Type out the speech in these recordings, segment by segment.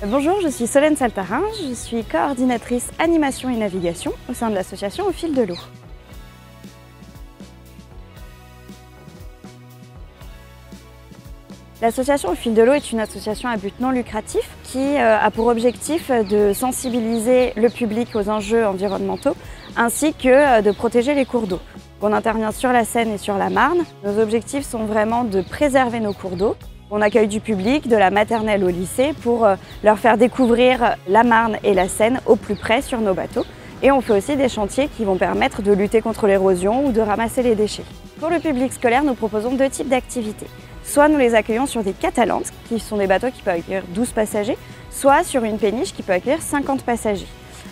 Bonjour, je suis Solène Saltarin, je suis coordinatrice animation et navigation au sein de l'association Au Fil de l'eau. L'association Au Fil de l'eau est une association à but non lucratif qui a pour objectif de sensibiliser le public aux enjeux environnementaux ainsi que de protéger les cours d'eau. On intervient sur la Seine et sur la Marne. Nos objectifs sont vraiment de préserver nos cours d'eau. On accueille du public, de la maternelle au lycée, pour leur faire découvrir la Marne et la Seine au plus près sur nos bateaux. Et on fait aussi des chantiers qui vont permettre de lutter contre l'érosion ou de ramasser les déchets. Pour le public scolaire, nous proposons deux types d'activités. Soit nous les accueillons sur des catalans, qui sont des bateaux qui peuvent accueillir 12 passagers, soit sur une péniche qui peut accueillir 50 passagers.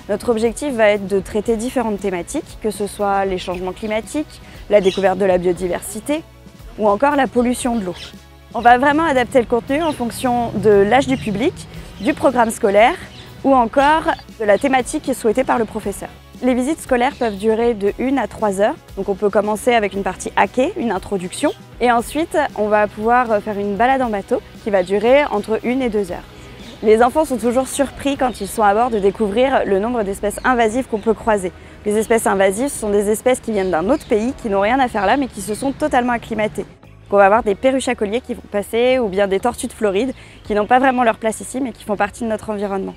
Notre objectif va être de traiter différentes thématiques, que ce soit les changements climatiques, la découverte de la biodiversité ou encore la pollution de l'eau. On va vraiment adapter le contenu en fonction de l'âge du public, du programme scolaire ou encore de la thématique qui est souhaitée par le professeur. Les visites scolaires peuvent durer de 1 à 3 heures. Donc on peut commencer avec une partie hackée, une introduction, et ensuite on va pouvoir faire une balade en bateau qui va durer entre 1 et 2 heures. Les enfants sont toujours surpris quand ils sont à bord de découvrir le nombre d'espèces invasives qu'on peut croiser. Les espèces invasives sont des espèces qui viennent d'un autre pays, qui n'ont rien à faire là, mais qui se sont totalement acclimatées. On va avoir des perruches à collier qui vont passer ou bien des tortues de Floride qui n'ont pas vraiment leur place ici mais qui font partie de notre environnement.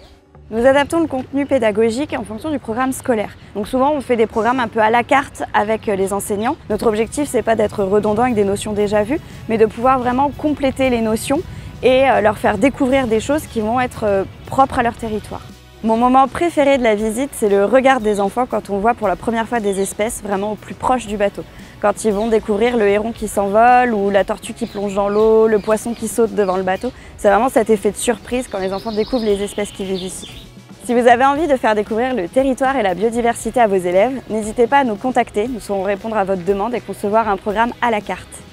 Nous adaptons le contenu pédagogique en fonction du programme scolaire. Donc souvent on fait des programmes un peu à la carte avec les enseignants. Notre objectif c'est pas d'être redondant avec des notions déjà vues mais de pouvoir vraiment compléter les notions et leur faire découvrir des choses qui vont être propres à leur territoire. Mon moment préféré de la visite, c'est le regard des enfants quand on voit pour la première fois des espèces vraiment au plus proche du bateau. Quand ils vont découvrir le héron qui s'envole ou la tortue qui plonge dans l'eau, le poisson qui saute devant le bateau. C'est vraiment cet effet de surprise quand les enfants découvrent les espèces qui vivent ici. Si vous avez envie de faire découvrir le territoire et la biodiversité à vos élèves, n'hésitez pas à nous contacter. Nous saurons répondre à votre demande et concevoir un programme à la carte.